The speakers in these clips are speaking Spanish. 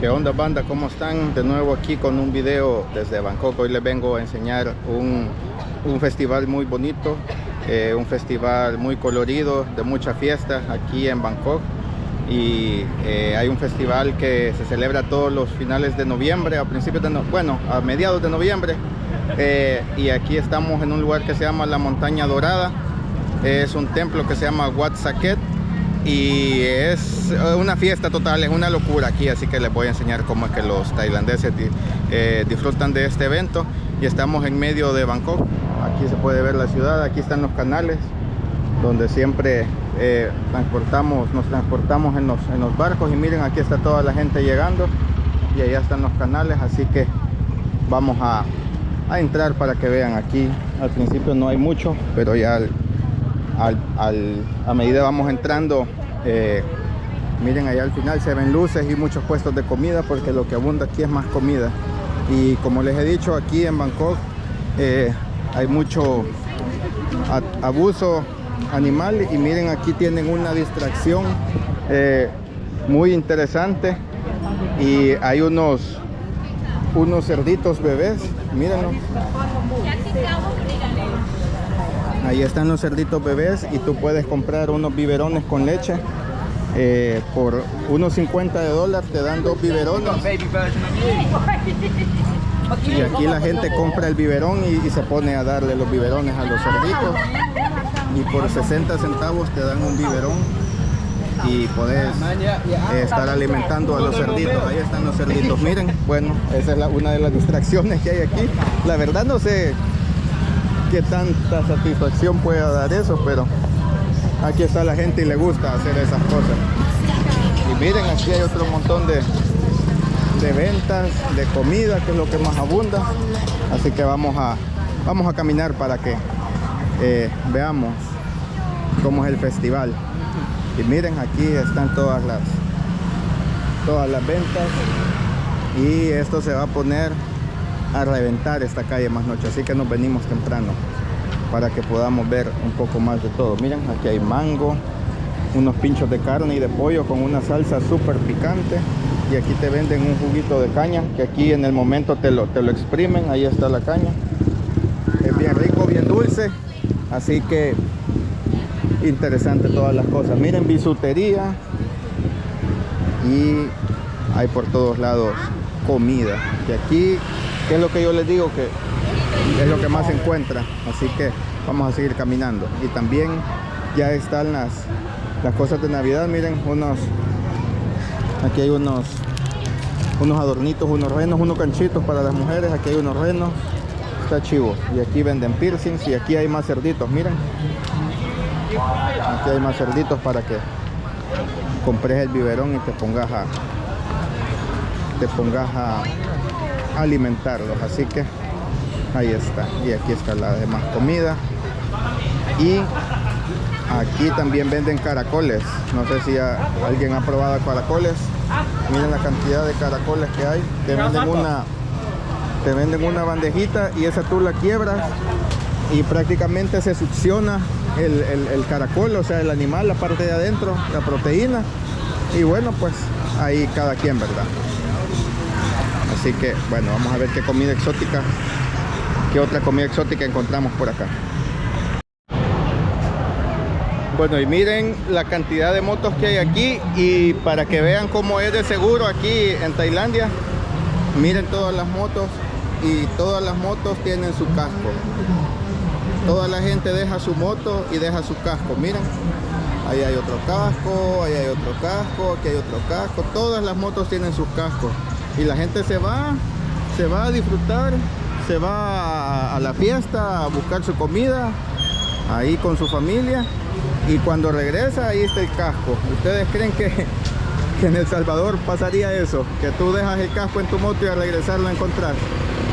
¿Qué onda, banda? ¿Cómo están? De nuevo aquí con un video desde Bangkok. Hoy les vengo a enseñar un festival muy bonito, un festival muy colorido, de mucha fiesta aquí en Bangkok. Y hay un festival que se celebra todos los finales de noviembre, a principios de a mediados de noviembre. Y aquí estamos en un lugar que se llama La Montaña Dorada. Es un templo que se llama Wat Saket. Y es una fiesta total, es una locura aquí, así que les voy a enseñar cómo es que los tailandeses disfrutan de este evento. Y estamos en medio de Bangkok. Aquí se puede ver la ciudad, aquí están los canales donde siempre nos transportamos en los barcos. Y miren, aquí está toda la gente llegando y allá están los canales, así que vamos a entrar para que vean. Aquí al principio no hay mucho, pero ya a medida vamos entrando, miren, allá al final se ven luces y muchos puestos de comida, porque lo que abunda aquí es más comida. Y como les he dicho, aquí en Bangkok hay mucho abuso animal. Y miren, aquí tienen una distracción muy interesante, y hay unos cerditos bebés, mírenlos. Ahí están los cerditos bebés, y tú puedes comprar unos biberones con leche. Por unos $50 te dan 2 biberones. Y aquí la gente compra el biberón y se pone a darle los biberones a los cerditos. Y por 60 centavos te dan un biberón y puedes estar alimentando a los cerditos. Ahí están los cerditos, miren. Bueno, esa es una de las distracciones que hay aquí. La verdad no sé qué tanta satisfacción pueda dar eso, pero aquí está la gente y le gusta hacer esas cosas. Y miren, aquí hay otro montón de ventas de comida, que es lo que más abunda. Así que vamos a caminar para que veamos cómo es el festival. Y miren, aquí están todas las ventas, y esto se va a poner a reventar esta calle más noche, así que nos venimos temprano para que podamos ver un poco más de todo. Miren, aquí hay mango, unos pinchos de carne y de pollo con una salsa súper picante, y aquí te venden un juguito de caña, que aquí en el momento te lo exprimen. Ahí está la caña, es bien rico, bien dulce, así que interesante todas las cosas. Miren, bisutería, y hay por todos lados comida, que aquí, que es lo que yo les digo, que es lo que más se encuentra. Así que vamos a seguir caminando. Y también ya están las cosas de Navidad. Miren, aquí hay unos adornitos, unos renos, unos canchitos para las mujeres. Aquí hay unos renos, está chivo. Y aquí venden piercings, y aquí hay más cerditos, miren. Aquí hay más cerditos para que compres el biberón y te pongas a alimentarlos. Así que ahí está. Y aquí está la demás comida. Y aquí también venden caracoles. No sé si alguien ha probado caracoles. Miren la cantidad de caracoles que hay. Te venden una bandejita, y esa tú la quiebras y prácticamente se succiona el caracol, o sea, el animal, la parte de adentro, la proteína. Y bueno, pues ahí cada quien, ¿verdad? Así que bueno, vamos a ver qué otra comida exótica encontramos por acá. Bueno, y miren la cantidad de motos que hay aquí, y para que vean cómo es de seguro aquí en Tailandia, miren todas las motos, y todas las motos tienen su casco. Toda la gente deja su moto y deja su casco. Miren, ahí hay otro casco, ahí hay otro casco, aquí hay otro casco. Todas las motos tienen sus cascos, y la gente se va a disfrutar, se va a la fiesta, a buscar su comida ahí con su familia, y cuando regresa ahí está el casco. ¿Ustedes creen que en El Salvador pasaría eso? Que tú dejas el casco en tu moto y al regresar lo encontrás.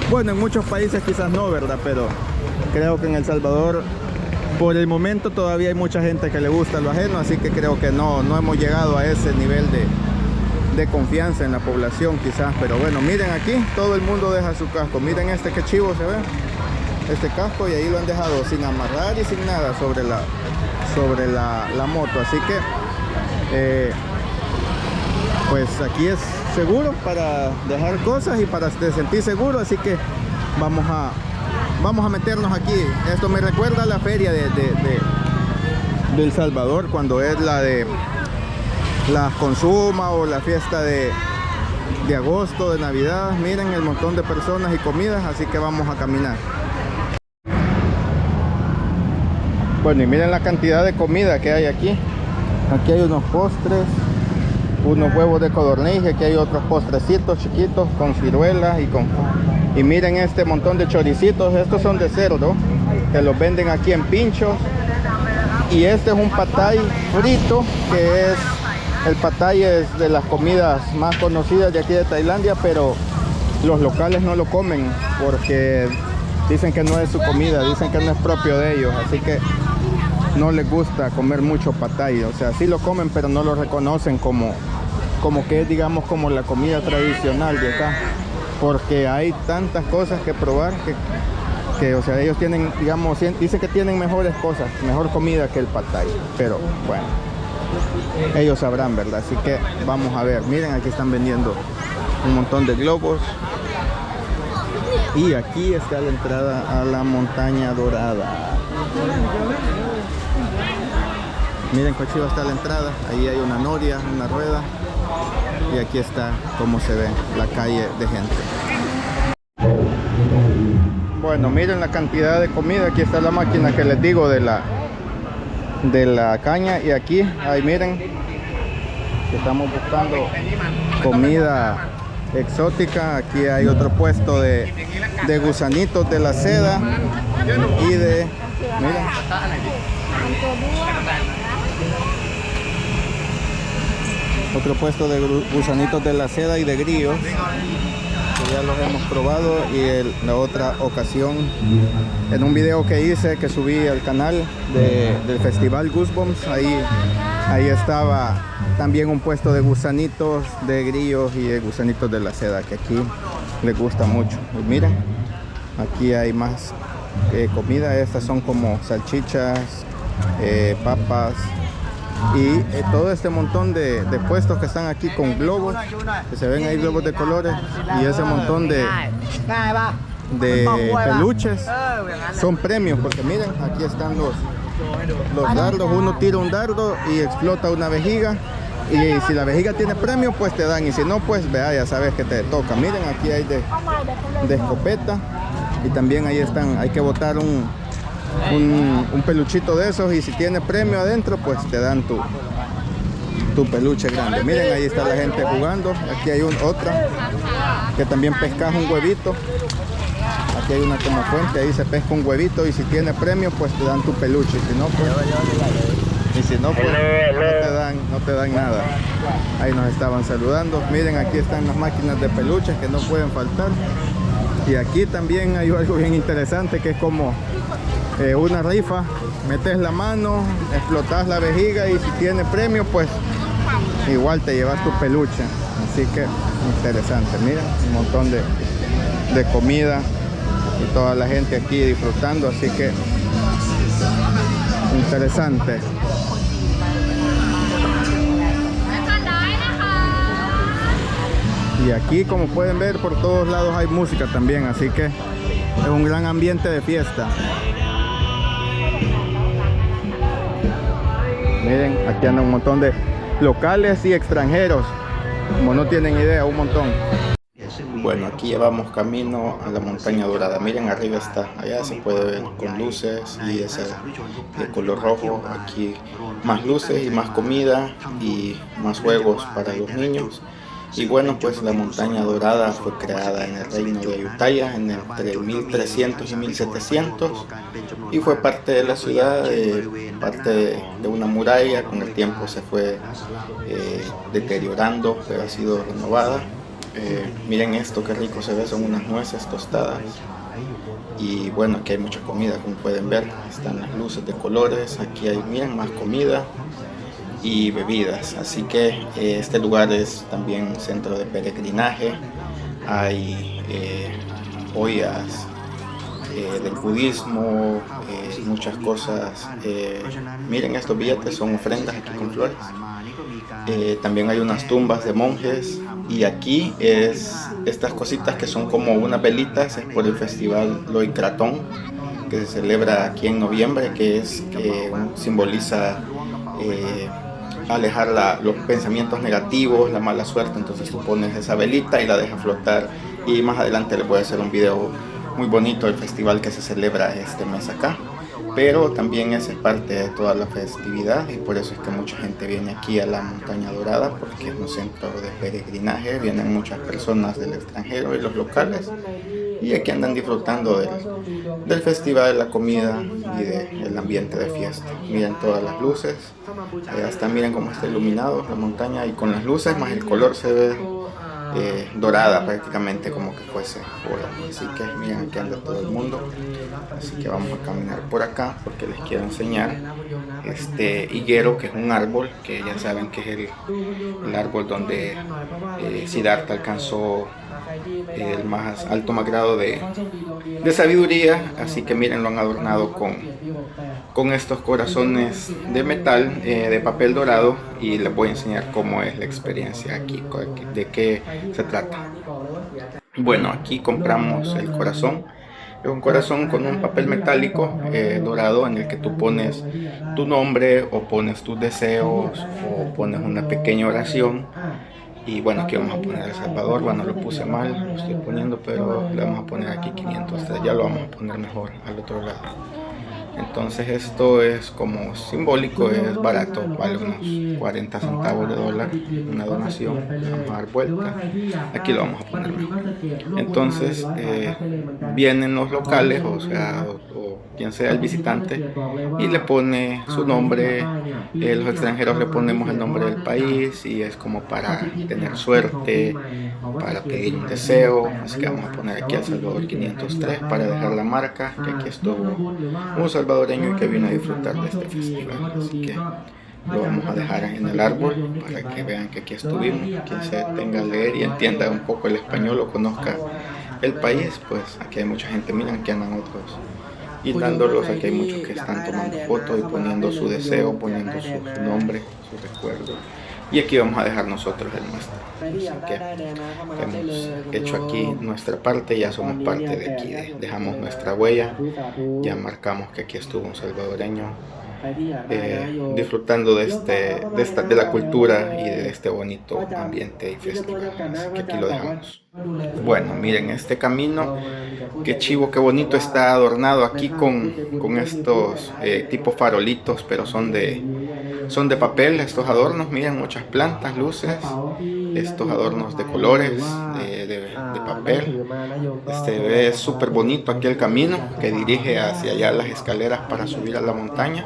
Bueno, en muchos países quizás no, ¿verdad? Pero creo que en El Salvador, por el momento, todavía hay mucha gente que le gusta lo ajeno, así que creo que no hemos llegado a ese nivel de confianza en la población quizás. Pero bueno, miren, aquí todo el mundo deja su casco. Miren este, que chivo se ve, este casco, y ahí lo han dejado sin amarrar y sin nada sobre la moto. Así que pues aquí es seguro, para dejar cosas y para te sentir seguro, así que vamos a meternos aquí. Esto me recuerda a la feria de El Salvador, cuando es la de las Consuma o la fiesta de agosto, de Navidad. Miren el montón de personas y comidas, así que vamos a caminar. Bueno, y miren la cantidad de comida que hay aquí. Aquí hay unos postres, unos huevos de codorniz, aquí hay otros postrecitos chiquitos con ciruelas y miren este montón de choricitos. Estos son de cerdo, que los venden aquí en pinchos. Y este es un pad thai frito, que es el pad thai es de las comidas más conocidas de aquí de Tailandia, pero los locales no lo comen porque dicen que no es su comida, dicen que no es propio de ellos, así que no les gusta comer mucho pad thai. O sea, sí lo comen, pero no lo reconocen como que es, digamos, como la comida tradicional de acá, porque hay tantas cosas que probar que o sea, ellos tienen, digamos, dicen que tienen mejores cosas, mejor comida que el pad thai, pero bueno, ellos sabrán, ¿verdad? Así que vamos a ver. Miren, aquí están vendiendo un montón de globos. Y aquí está la entrada a la montaña dorada. Miren qué chiva está la entrada. Ahí hay una noria, una rueda. Y aquí está cómo se ve la calle de gente. Bueno, miren la cantidad de comida. Aquí está la máquina que les digo de la caña. Y aquí, ahí miren, estamos buscando comida exótica. Aquí hay otro puesto de gusanitos de la seda y de, miren, otro puesto de gusanitos de la seda y de grillos, que ya los hemos probado. Y la otra ocasión, en un video que hice, que subí al canal del festival Goosebumps, ahí estaba también un puesto de gusanitos de grillos y de gusanitos de la seda, que aquí les gusta mucho. Pues miren, aquí hay más comida. Estas son como salchichas, papas y todo este montón de puestos que están aquí con globos, que se ven ahí, globos de colores, y ese montón de peluches son premios, porque miren, aquí están los dardos. Uno tira un dardo y explota una vejiga, y si la vejiga tiene premio, pues te dan, y si no, pues vea, ya sabes que te toca. Miren, aquí hay de escopeta, y también ahí están, hay que botar un peluchito de esos, y si tiene premio adentro, pues te dan tu peluche grande. Miren, ahí está la gente jugando. Aquí hay otra que también pescas un huevito. Aquí hay una como fuente, ahí se pesca un huevito, y si tiene premio, pues te dan tu peluche. Si no, pues no te dan nada. Ahí nos estaban saludando. Miren, aquí están las máquinas de peluches que no pueden faltar. Y aquí también hay algo bien interesante, que es como una rifa. Metes la mano, explotas la vejiga, y si tiene premio, pues igual te llevas tu peluche. Así que interesante. Miren, un montón de comida y toda la gente aquí disfrutando, así que interesante. Y aquí, como pueden ver, por todos lados hay música también, así que es un gran ambiente de fiesta. Miren, aquí andan un montón de locales y extranjeros, como no tienen idea, un montón. Bueno, aquí llevamos camino a la montaña dorada. Miren, arriba está, allá se puede ver con luces, y ese de color rojo. Aquí más luces y más comida y más juegos para los niños. Y bueno, pues la montaña dorada fue creada en el reino de Ayutthaya entre 1300 y 1700, y fue parte de la ciudad, parte de una muralla. Con el tiempo se fue deteriorando, pero ha sido renovada. Miren esto, qué rico se ve, son unas nueces tostadas. Y bueno, aquí hay mucha comida, como pueden ver, están las luces de colores. Aquí hay, miren, más comida y bebidas, así que este lugar es también centro de peregrinaje. Hay joyas del budismo, muchas cosas. Miren, estos billetes son ofrendas aquí con flores. También hay unas tumbas de monjes Y aquí es estas cositas que son como unas velitas, es por el festival Loicratón, que se celebra aquí en noviembre, que simboliza alejar los pensamientos negativos, la mala suerte. Entonces tú pones esa velita y la dejas flotar, y más adelante les voy a hacer un video muy bonito del festival que se celebra este mes acá. Pero también esa es parte de toda la festividad, y por eso es que mucha gente viene aquí a la Montaña Dorada, porque es un centro de peregrinaje. Vienen muchas personas del extranjero y los locales, y aquí andan disfrutando del festival, de la comida y del ambiente de fiesta. Miren todas las luces, hasta miren cómo está iluminado la montaña, y con las luces más el color se ve dorada prácticamente, como que fuese oro. Así que miren, aquí anda todo el mundo. Así que vamos a caminar por acá porque les quiero enseñar este higuero, que es un árbol que ya saben que es el árbol donde Siddhartha alcanzó el más alto grado de sabiduría. Así que miren, lo han adornado con estos corazones de metal, de papel dorado, y les voy a enseñar cómo es la experiencia aquí, de qué se trata. Bueno, aquí compramos el corazón. Es un corazón con un papel metálico dorado, en el que tú pones tu nombre o pones tus deseos o pones una pequeña oración. Y bueno, aquí vamos a poner El Salvador. Bueno, lo puse mal, lo estoy poniendo, pero le vamos a poner aquí 503. Ya lo vamos a poner mejor al otro lado. Entonces esto es como simbólico, es barato, vale unos 40 centavos de dólar, una donación. Vamos a dar vuelta, aquí lo vamos a poner mejor. Entonces vienen los locales, o quien sea el visitante, y le pone su nombre. Los extranjeros le ponemos el nombre del país, y es como para tener suerte, para pedir un deseo. Así que vamos a poner aquí El Salvador 503 para dejar la marca que aquí estuvo un salvadoreño y que vino a disfrutar de este festival. Así que lo vamos a dejar en el árbol para que vean que aquí estuvimos. Quien se tenga a leer y entienda un poco el español o conozca el país, pues aquí hay mucha gente. Miren, aquí andan otros y dándolos. Aquí hay muchos que están tomando fotos y poniendo su deseo, poniendo su nombre, su recuerdo. Y aquí vamos a dejar nosotros el nuestro. Así que hemos hecho aquí nuestra parte, ya somos parte de aquí, dejamos nuestra huella, ya marcamos que aquí estuvo un salvadoreño disfrutando de la cultura y de este bonito ambiente y festival. Así que aquí lo dejamos. Bueno, miren este camino, qué chivo, qué bonito está adornado aquí con estos tipo farolitos, pero son de papel estos adornos. Miren, muchas plantas, luces, estos adornos de colores de papel. Ve súper bonito aquí el camino que dirige hacia allá las escaleras para subir a la montaña,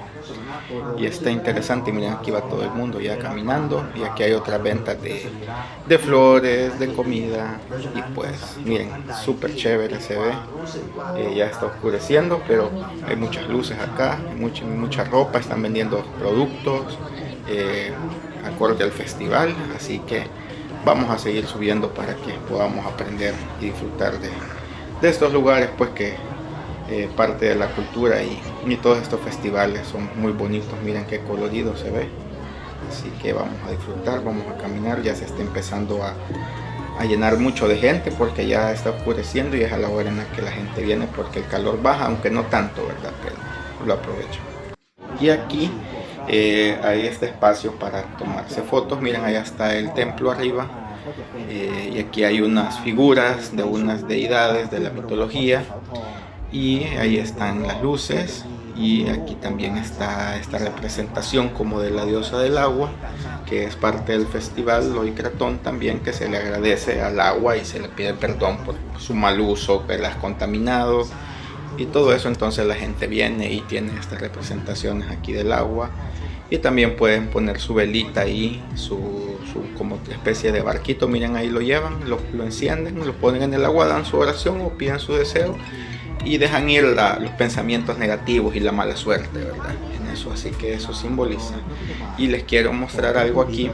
y está interesante. Miren, aquí va todo el mundo ya caminando, y aquí hay otras ventas de flores, de comida, y pues miren, súper chévere se ve. Ya está oscureciendo, pero hay muchas luces acá, mucha ropa, están vendiendo productos acorde al festival. Así que vamos a seguir subiendo para que podamos aprender y disfrutar de estos lugares, pues que parte de la cultura, y todos estos festivales son muy bonitos. Miren qué colorido se ve. Así que vamos a disfrutar, vamos a caminar. Ya se está empezando a llenar mucho de gente porque ya está oscureciendo, y es a la hora en la que la gente viene porque el calor baja, aunque no tanto, ¿verdad? Pero lo aprovecho. Y aquí hay este espacio para tomarse fotos. Miren, allá está el templo arriba, y aquí hay unas figuras de unas deidades de la mitología, y ahí están las luces. Y aquí también está esta representación como de la diosa del agua, que es parte del festival Loicratón también, que se le agradece al agua y se le pide perdón por su mal uso, que la has contaminado y todo eso. Entonces la gente viene y tiene estas representaciones aquí del agua, y también pueden poner su velita ahí, su como especie de barquito. Miren, ahí lo llevan, lo encienden, lo ponen en el agua, dan su oración o piden su deseo, y dejan ir los pensamientos negativos y la mala suerte, ¿verdad? En eso, así que eso simboliza. Y les quiero mostrar algo aquí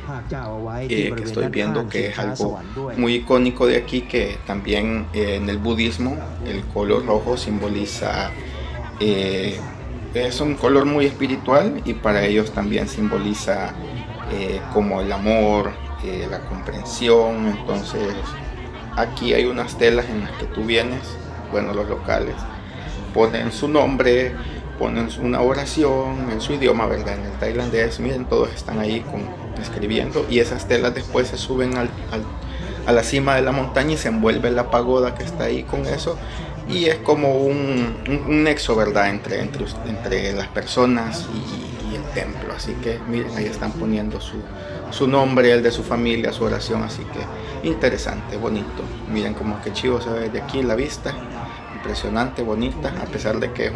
que estoy viendo, que es algo muy icónico de aquí, que también en el budismo el color rojo simboliza, es un color muy espiritual, y para ellos también simboliza como el amor, la comprensión. Entonces aquí hay unas telas en las que tú vienes, bueno, los locales ponen su nombre, ponen una oración en su idioma, ¿verdad? En el tailandés, miren, todos están ahí escribiendo, y esas telas después se suben a la cima de la montaña y se envuelve la pagoda que está ahí con eso, y es como un nexo, ¿verdad? Entre las personas y el templo. Así que miren, ahí están poniendo su nombre, el de su familia, su oración. Así que interesante, bonito. Miren como que chivo se ve de aquí la vista, impresionante, bonita, a pesar de que es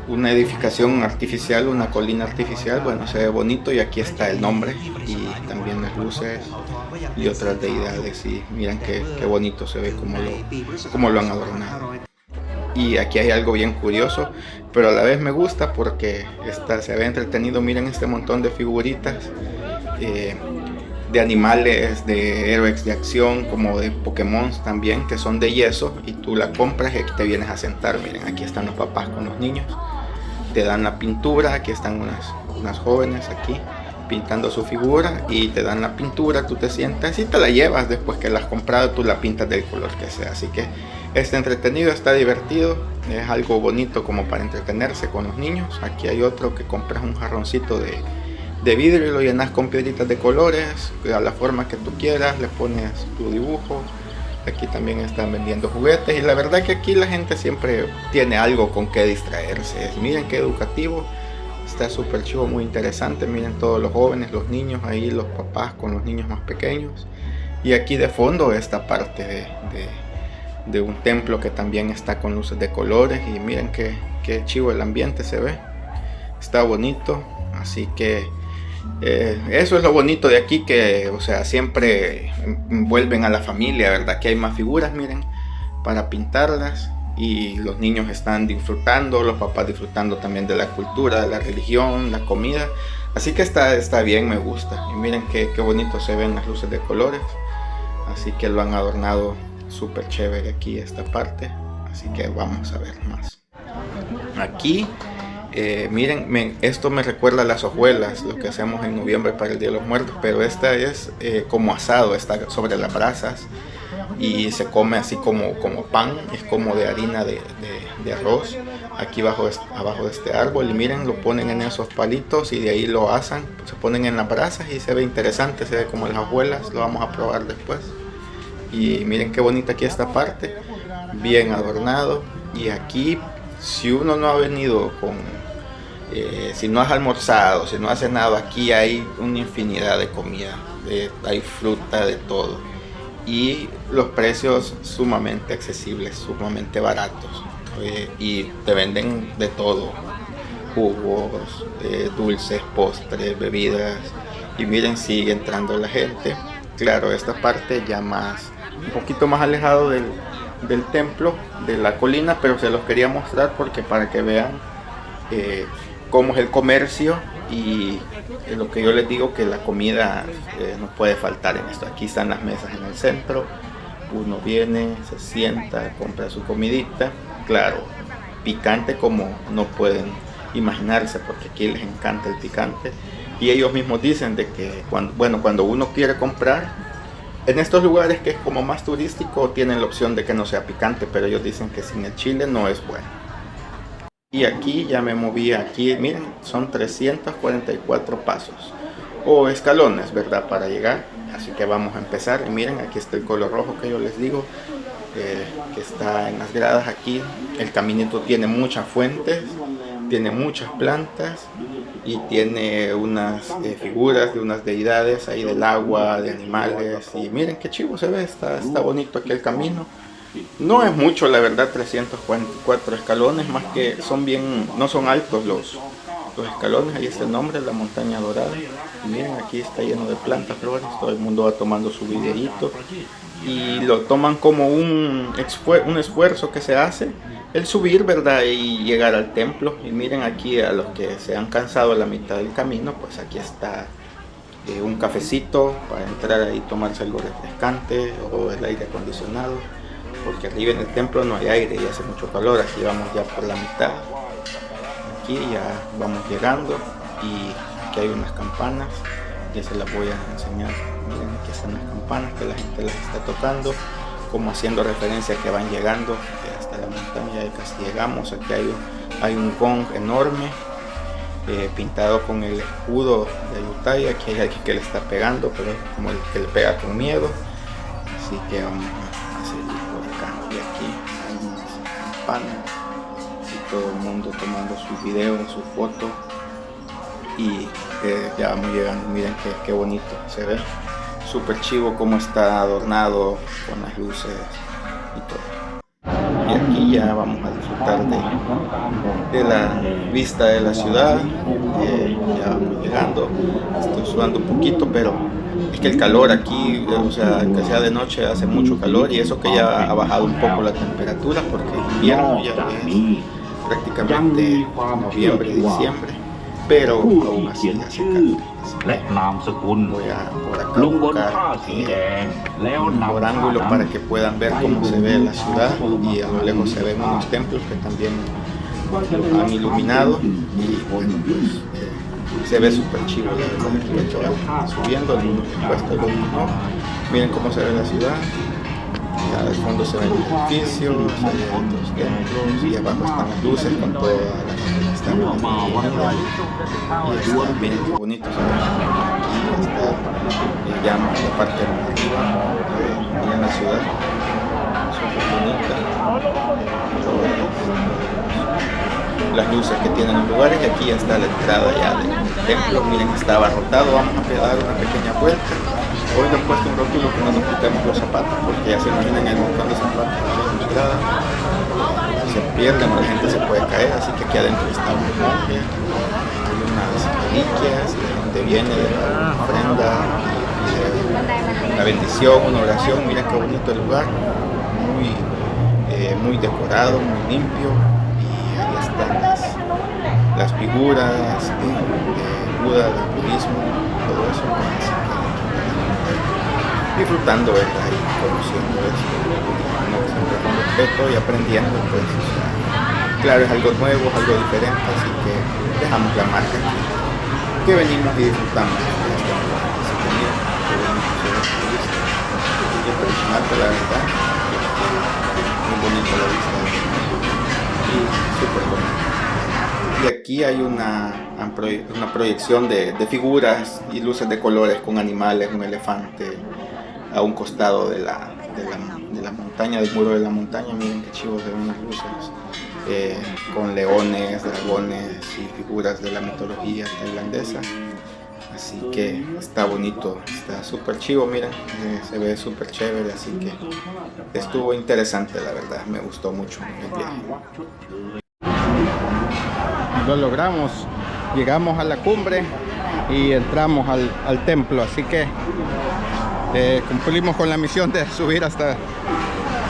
una edificación artificial, una colina artificial. Bueno, se ve bonito, y aquí está el nombre y también las luces y otras deidades, y miren qué bonito se ve como lo han adornado. Y aquí hay algo bien curioso, pero a la vez me gusta porque se ve entretenido. Miren este montón de figuritas de animales, de héroes de acción, como de Pokémon también, que son de yeso, y tú la compras y aquí te vienes a sentar. Miren, aquí están los papás con los niños, te dan la pintura. Aquí están unas jóvenes aquí pintando su figura, y te dan la pintura, tú te sientas y te la llevas. Después que la has comprado, tú la pintas del color que sea. Así que está entretenido, está divertido, es algo bonito como para entretenerse con los niños. Aquí hay otro que compras un jarroncito de vidrio y lo llenas con piedritas de colores, a la forma que tú quieras, le pones tu dibujo. Aquí también están vendiendo juguetes, y la verdad que aquí la gente siempre tiene algo con que distraerse. Miren qué educativo, está súper chivo, muy interesante. Miren todos los jóvenes, los niños, ahí los papás con los niños más pequeños. Y aquí de fondo esta parte de un templo que también está con luces de colores, y miren qué chivo el ambiente se ve, está bonito. Así que eso es lo bonito de aquí, que o sea, siempre envuelven a la familia, ¿verdad? Que hay más figuras, miren, para pintarlas, y los niños están disfrutando, los papás disfrutando también de la cultura, de la religión, la comida. Así que está bien, me gusta. Y miren qué bonito se ven las luces de colores. Así que lo han adornado súper chévere aquí esta parte. Así que vamos a ver más. Aquí miren, esto me recuerda a las hojuelas, lo que hacemos en noviembre para el Día de los Muertos, pero esta es como asado, está sobre las brasas y se come así como pan, es como de harina de arroz. Aquí abajo de este árbol, y miren, lo ponen en esos palitos y de ahí lo asan, se ponen en las brasas y se ve interesante, se ve como las hojuelas. Lo vamos a probar después. Y miren qué bonita aquí esta parte, bien adornado. Y aquí, si uno no ha venido si no has almorzado, si no has cenado, aquí hay una infinidad de comida, hay fruta, de todo, y los precios sumamente accesibles, sumamente baratos, y te venden de todo, jugos, dulces, postres, bebidas. Y miren, sigue entrando la gente. Claro, esta parte ya un poquito más alejado del templo, de la colina, pero se los quería mostrar porque para que vean cómo es el comercio, y lo que yo les digo, que la comida no puede faltar en esto. Aquí están las mesas en el centro, uno viene, se sienta, compra su comidita. Claro, picante como no pueden imaginarse, porque aquí les encanta el picante, y ellos mismos dicen de que cuando uno quiere comprar en estos lugares que es como más turístico, tienen la opción de que no sea picante, pero ellos dicen que sin el chile no es bueno. Y aquí ya me moví, aquí miren, son 344 pasos o escalones, ¿verdad? Para llegar. Así que vamos a empezar. Y miren, aquí está el color rojo que yo les digo, que está en las gradas. Aquí el caminito tiene muchas fuentes, tiene muchas plantas, y tiene unas figuras de unas deidades ahí del agua, de animales. Y miren qué chivo se ve, está bonito aquí el camino. No es mucho, la verdad, 344 escalones, más que no son altos los escalones. Ahí está el nombre, la montaña dorada. Y miren, aquí está lleno de plantas, flores, todo el mundo va tomando su videíto y lo toman como un esfuerzo que se hace, el subir, ¿verdad? Y llegar al templo. Y miren, aquí a los que se han cansado a la mitad del camino, pues aquí está un cafecito para entrar ahí, tomarse algo refrescante, o el aire acondicionado, porque arriba en el templo no hay aire y hace mucho calor. Aquí vamos ya por la mitad, aquí ya vamos llegando, y aquí hay unas campanas ya se las voy a enseñar. Miren, aquí están las campanas que la gente las está tocando, como haciendo referencia a que van llegando hasta la montaña. Ya casi llegamos. Aquí hay un gong enorme, pintado con el escudo de Ayutthaya. Aquí hay alguien que le está pegando, pero es como el que le pega con miedo. Así que vamos a seguir por acá. Y aquí hay unas campanas y todo el mundo tomando sus videos, sus fotos. Y ya vamos llegando. Miren qué bonito se ve. Súper chivo como está adornado con las luces y todo. Y aquí ya vamos a disfrutar de la vista de la ciudad. Ya vamos llegando. Estoy sudando un poquito, pero es que el calor aquí, o sea, que sea de noche, hace mucho calor, y eso que ya ha bajado un poco la temperatura, porque invierno ya es prácticamente noviembre, diciembre, pero aún así hace calor. Voy a por acá buscar por ángulo para que puedan ver cómo se ve la ciudad, y a lo lejos se ven unos templos que también han iluminado, y bueno, pues se ve súper chido, la verdad. Subiendo el puesto, miren cómo se ve la ciudad. Ya al fondo se ven los edificios, hay otros templos, y abajo están las luces con toda la gente que está viendo. Y está, miren qué bonito se ve. Aquí está ya más la parte de arriba, miren la ciudad, súper bonita. Las luces que tienen los lugares, y aquí ya está la entrada ya del templo. Miren, está abarrotado. Vamos a dar una pequeña vuelta. Hoy le he puesto un rótulo que no nos quitemos los zapatos, porque ya se imaginan el montón de zapatos en la entrada. Si se pierden, la gente se puede caer, así que aquí adentro está un monje. Hay unas reliquias de donde viene la ofrenda y la bendición, una oración. Miren qué bonito el lugar, muy decorado, muy limpio. Y ahí están las figuras de Buda, del budismo, todo eso. Disfrutando, ¿verdad? Y conociendo esto, siempre con respeto y aprendiendo, pues, o sea, claro, es algo nuevo, es algo diferente, así que dejamos la marca aquí, que venimos y disfrutamos de este lugar. Así que miren, qué bonito se ve la vista, y impresionante, la verdad, muy bonito la vista de y súper bonito. Y aquí hay una proyección de figuras y luces de colores con animales, un elefante a un costado de la montaña, del muro de la montaña. Miren qué chivos se ven las luces, con leones, dragones y figuras de la mitología tailandesa. Así que está bonito, está súper chivo, miren, se ve súper chévere, así que estuvo interesante, la verdad, me gustó mucho el viaje. Lo logramos, llegamos a la cumbre y entramos al templo, así que cumplimos con la misión de subir hasta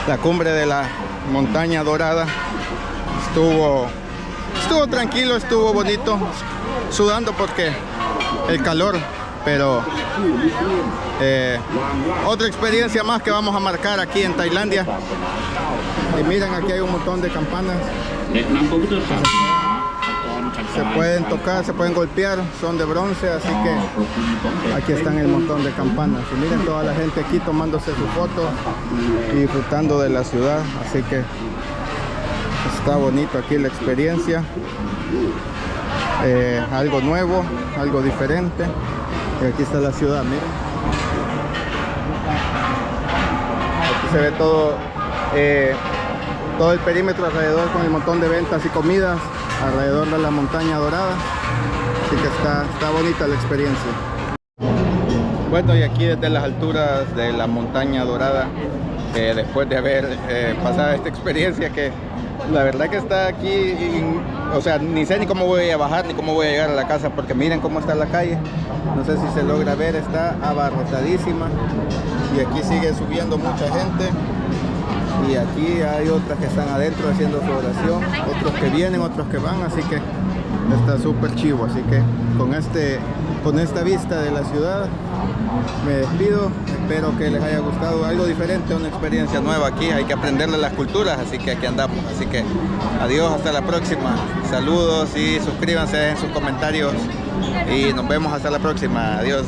la cumbre de la montaña dorada. Estuvo tranquilo, estuvo bonito, sudando porque el calor, pero otra experiencia más que vamos a marcar aquí en Tailandia. Y miren, aquí hay un montón de campanas. Se pueden tocar, se pueden golpear, son de bronce, así que aquí están el montón de campanas. Y miren toda la gente aquí tomándose su foto y disfrutando de la ciudad, así que está bonito aquí la experiencia. Algo nuevo, algo diferente. Y aquí está la ciudad, miren. Aquí se ve todo el perímetro alrededor, con el montón de ventas y comidas alrededor de la montaña dorada, así que está bonita la experiencia. Bueno, y aquí desde las alturas de la montaña dorada, después de haber pasado esta experiencia, que la verdad que está aquí, o sea, ni sé ni cómo voy a bajar ni cómo voy a llegar a la casa, porque miren cómo está la calle, no sé si se logra ver, está abarrotadísima, y aquí sigue subiendo mucha gente. Y aquí hay otras que están adentro haciendo su oración, otros que vienen, otros que van, así que está súper chivo. Así que con esta vista de la ciudad me despido. Espero que les haya gustado algo diferente, una experiencia nueva aquí. Hay que aprenderle las culturas, así que aquí andamos. Así que adiós, hasta la próxima. Saludos y suscríbanse en sus comentarios. y nos vemos hasta la próxima. Adiós.